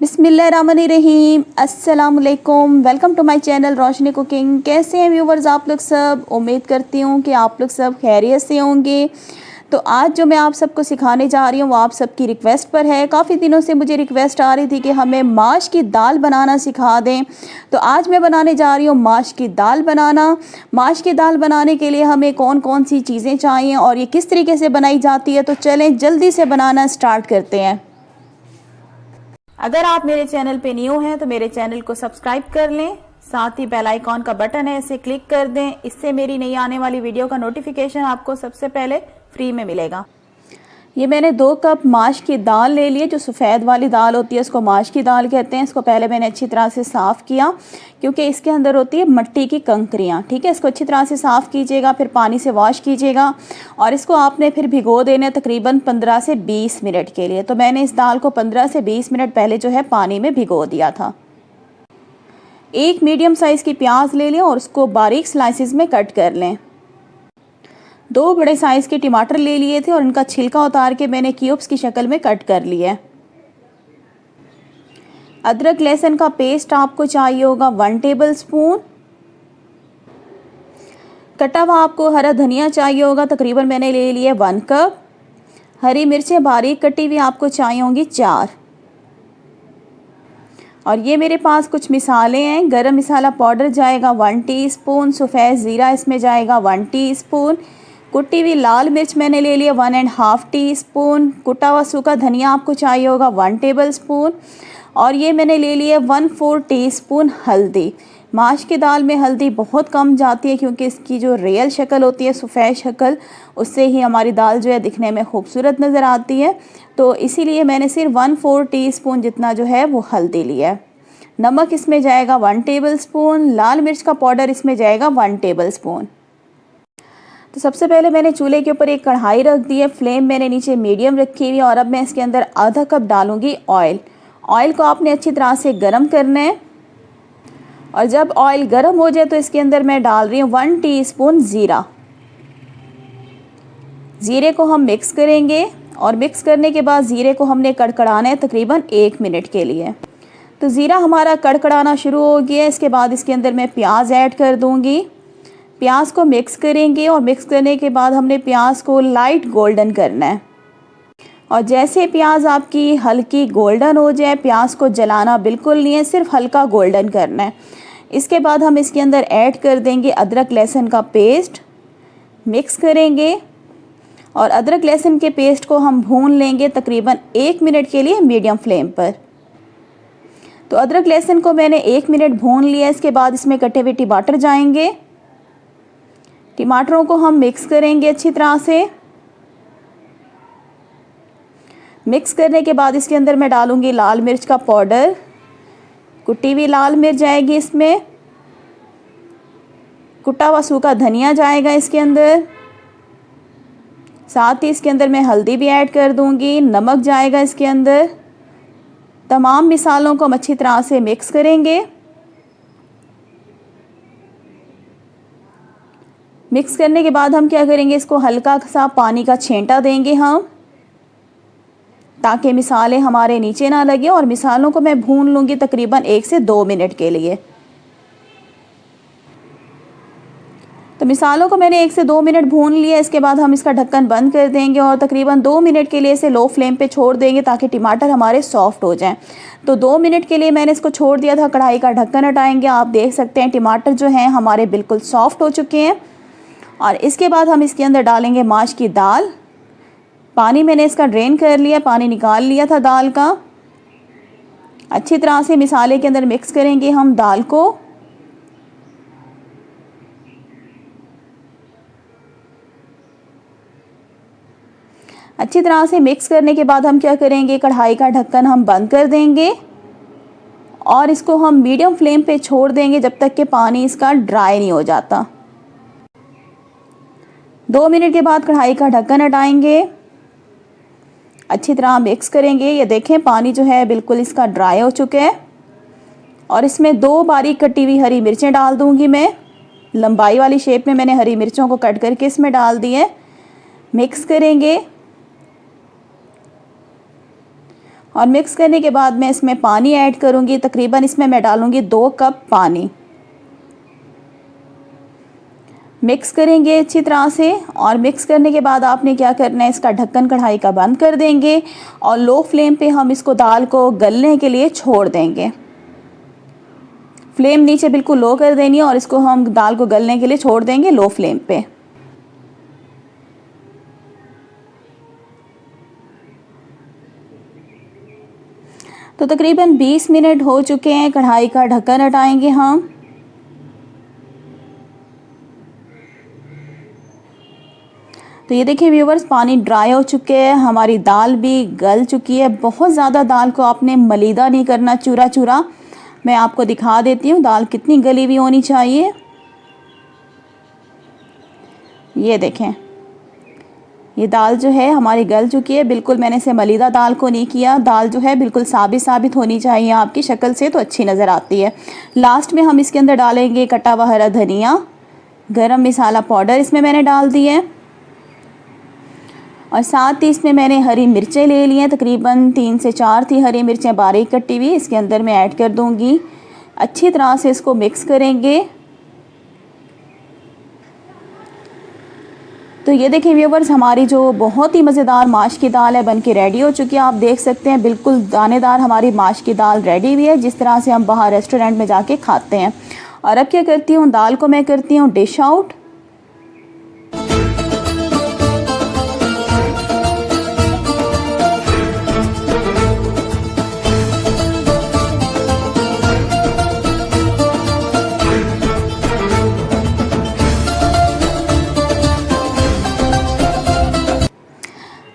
बिस्मिल्लाहिर्रहमानिर्रहीम, अस्सलामुअलैकुम। Welcome to my channel Roshni cooking. कैसे हैं व्यूवर्स आप लोग सब? उम्मीद करती हूँ कि आप लोग सब खैरियत से होंगे। तो आज जो मैं आप सबको सिखाने जा रही हूँ वो आप सबकी रिक्वेस्ट पर है। काफ़ी दिनों से मुझे रिक्वेस्ट आ रही थी कि हमें माश की दाल बनाना सिखा दें, तो आज मैं बनाने जा रही हूँ माश की दाल बनाना। माश की दाल बनाने के लिए हमें कौन कौन सी चीज़ें चाहिए और ये किस तरीके से बनाई जाती है, तो चलें जल्दी से बनाना स्टार्ट करते हैं। अगर आप मेरे चैनल पे न्यू हैं तो मेरे चैनल को सब्सक्राइब कर लें, साथ ही बेल आइकॉन का बटन है इसे क्लिक कर दें। इससे मेरी नई आने वाली वीडियो का नोटिफिकेशन आपको सबसे पहले फ्री में मिलेगा। ये मैंने 2 कप माश की दाल ले ली है। जो सफ़ेद वाली दाल होती है उसको माश की दाल कहते हैं। इसको पहले मैंने अच्छी तरह से साफ़ किया क्योंकि इसके अंदर होती है मिट्टी की कंकरियाँ। ठीक है, इसको अच्छी तरह से साफ़ कीजिएगा, फिर पानी से वॉश कीजिएगा और इसको आपने फिर भिगो देना तकरीबन 15 से 20 मिनट के लिए। तो मैंने इस दाल को 15 से 20 मिनट पहले जो है पानी में भिगो दिया था। एक मीडियम साइज़ की प्याज ले लें और उसको बारीक स्लाइसिस में कट कर लें। 2 बड़े साइज़ के टमाटर ले लिए थे और इनका छिलका उतार के मैंने क्यूब्स की शक्ल में कट कर लिया है। अदरक लहसुन का पेस्ट आपको चाहिए होगा 1 टेबल स्पून। कटा हुआ आपको हरा धनिया चाहिए होगा, तकरीबन मैंने ले लिया 1 कप। हरी मिर्चें बारीक कटी हुई आपको चाहिए होंगी 4। और ये मेरे पास कुछ मिसाले हैं। गरम मसाला पाउडर जाएगा 1 टीस्पून, सफ़ेद ज़ीरा इसमें जाएगा 1 टीस्पून, कुटी हुई लाल मिर्च मैंने ले लिया 1.5 टीस्पून, कुटा हुआ सूखा धनिया आपको चाहिए होगा 1 टेबल स्पून और ये मैंने ले लिया 1/4 टीस्पून हल्दी। माश की दाल में हल्दी बहुत कम जाती है क्योंकि इसकी जो रियल शक्ल होती है, सफ़ेद शक्ल, उससे ही हमारी दाल जो है दिखने में खूबसूरत नज़र आती है। तो इसीलिए मैंने सिर्फ 1/4 टीस्पून जितना जो है वो हल्दी लिया है। नमक इसमें जाएगा 1 टेबल स्पून, लाल मिर्च का पाउडर इसमें जाएगा 1 टेबल स्पून। तो सबसे पहले मैंने चूल्हे के ऊपर एक कढ़ाई रख दी है। फ्लेम मैंने नीचे मीडियम रखी हुई है और अब मैं इसके अंदर आधा कप डालूंगी ऑयल। ऑयल को आपने अच्छी तरह से गर्म करना है और जब ऑयल गर्म हो जाए तो इसके अंदर मैं डाल रही हूँ 1 टीस्पून ज़ीरा। ज़ीरे को हम मिक्स करेंगे और मिक्स करने के बाद ज़ीरे को हमने कड़कड़ाना है तकरीबन 1 मिनट के लिए। तो ज़ीरा हमारा कड़कड़ाना शुरू हो गया है। इसके बाद इसके अंदर मैं प्याज ऐड कर दूँगी। प्याज को मिक्स करेंगे और मिक्स करने के बाद हमने प्याज को लाइट गोल्डन करना है और जैसे प्याज आपकी हल्की गोल्डन हो जाए, प्याज को जलाना बिल्कुल नहीं है, सिर्फ हल्का गोल्डन करना है। इसके बाद हम इसके अंदर ऐड कर देंगे अदरक लहसुन का पेस्ट, मिक्स करेंगे और अदरक लहसुन के पेस्ट को हम भून लेंगे तकरीबन 1 मिनट के लिए मीडियम फ्लेम पर। तो अदरक लहसुन को मैंने 1 मिनट भून लिया। इसके बाद इसमें कटे हुए टमाटर जाएंगे। टमाटरों को हम मिक्स करेंगे अच्छी तरह से। मिक्स करने के बाद इसके अंदर मैं डालूंगी लाल मिर्च का पाउडर, कुटी हुई लाल मिर्च जाएगी इसमें, कुटा हुआ सूखा धनिया जाएगा इसके अंदर, साथ ही इसके अंदर मैं हल्दी भी ऐड कर दूंगी, नमक जाएगा इसके अंदर। तमाम मिसालों को हम अच्छी तरह से मिक्स करेंगे। मिक्स करने के बाद हम क्या करेंगे, इसको हल्का सा पानी का छेंटा देंगे हम, ताकि मिसालें हमारे नीचे ना लगे और मिसालों को मैं भून लूँगी तकरीबन 1 से 2 मिनट के लिए। तो मिसालों को मैंने 1 से 2 मिनट भून लिया। इसके बाद हम इसका ढक्कन बंद कर देंगे और तकरीबन 2 मिनट के लिए इसे लो फ्लेम पे छोड़ देंगे ताकि टमाटर हमारे सॉफ्ट हो जाएं। तो 2 मिनट के लिए मैंने इसको छोड़ दिया था। कढ़ाई का ढक्कन हटाएंगे, आप देख सकते हैं टमाटर जो हैं हमारे बिल्कुल सॉफ्ट हो चुके हैं। और इसके बाद हम इसके अंदर डालेंगे माश की दाल। पानी मैंने इसका ड्रेन कर लिया, पानी निकाल लिया था दाल का। अच्छी तरह से मिसाले के अंदर मिक्स करेंगे हम दाल को। अच्छी तरह से मिक्स करने के बाद हम क्या करेंगे, कढ़ाई का ढक्कन हम बंद कर देंगे और इसको हम मीडियम फ्लेम पे छोड़ देंगे जब तक कि पानी इसका ड्राई नहीं हो जाता। 2 मिनट के बाद कढ़ाई का ढक्कन हटाएंगे, अच्छी तरह मिक्स करेंगे। ये देखें पानी जो है बिल्कुल इसका ड्राई हो चुका है और इसमें 2 बारीक कटी हुई हरी मिर्चें डाल दूंगी मैं। लंबाई वाली शेप में मैंने हरी मिर्चों को कट करके इसमें डाल दिए। मिक्स करेंगे और मिक्स करने के बाद मैं इसमें पानी ऐड करूँगी। तकरीबन इसमें मैं डालूँगी 2 कप पानी। मिक्स करेंगे अच्छी तरह से, और मिक्स करने के बाद आपने क्या करना है, इसका ढक्कन कढ़ाई का बंद कर देंगे और लो फ्लेम पे हम इसको दाल को गलने के लिए छोड़ देंगे। फ्लेम नीचे बिल्कुल लो कर देनी है और इसको हम दाल को गलने के लिए छोड़ देंगे लो फ्लेम पे। तो तकरीबन 20 मिनट हो चुके हैं। कढ़ाई का ढक्कन हटाएंगे हम। तो ये देखिए व्यूवर्स, पानी ड्राई हो चुके हैं, हमारी दाल भी गल चुकी है। बहुत ज़्यादा दाल को आपने मलीदा नहीं करना, चूरा चूरा। मैं आपको दिखा देती हूँ दाल कितनी गली हुई होनी चाहिए। ये देखें, ये दाल जो है हमारी गल चुकी है। बिल्कुल मैंने इसे मलीदा दाल को नहीं किया। दाल जो है बिल्कुल साबित साबित होनी चाहिए, आपकी शक्ल से तो अच्छी नज़र आती है। लास्ट में हम इसके अंदर डालेंगे कटा हुआ हरा धनिया, गरम मसाला पाउडर इसमें मैंने डाल दी है, और साथ ही इसमें मैंने हरी मिर्चें ले ली हैं। तकरीबन 3 से 4 थी हरी मिर्चें बारीक कटी हुई, इसके अंदर मैं ऐड कर दूंगी। अच्छी तरह से इसको मिक्स करेंगे। तो ये देखिए व्यूवर्स, हमारी जो बहुत ही मज़ेदार माश की दाल है बनके रेडी हो चुकी है। आप देख सकते हैं बिल्कुल दानेदार हमारी माश की दाल रेडी हुई है, जिस तरह से हम बाहर रेस्टोरेंट में जाके खाते हैं। और अब क्या करती हूँ, दाल को मैं करती हूँ डिश आउट।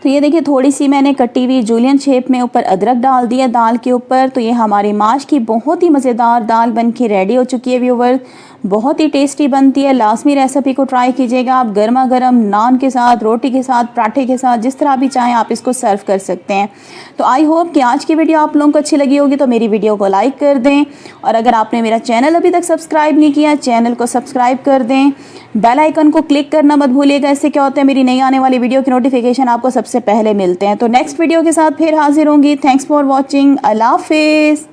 तो ये देखिए थोड़ी सी मैंने कटी हुई जूलियन शेप में ऊपर अदरक डाल दिया दाल के ऊपर। तो ये हमारी माश की बहुत ही मज़ेदार दाल बनके रेडी हो चुकी है व्यूवर। बहुत ही टेस्टी बनती है। लाजमी रेसिपी को ट्राई कीजिएगा। आप गर्मा गर्म नान के साथ, रोटी के साथ, पराठे के साथ, जिस तरह भी चाहें आप इसको सर्व कर सकते हैं। तो आई होप कि आज की वीडियो आप लोगों को अच्छी लगी होगी। तो मेरी वीडियो को लाइक कर दें, और अगर आपने मेरा चैनल अभी तक सब्सक्राइब नहीं किया, चैनल को सब्सक्राइब कर दें। बेल आइकन को क्लिक करना मत भूलिएगा। इससे क्या होता है, मेरी नई आने वाली वीडियो की नोटिफिकेशन आपको सबसे पहले मिलते हैं। तो नेक्स्ट वीडियो के साथ फिर हाजिर होंगी। Thanks for watching. अल्लाह हाफिज़।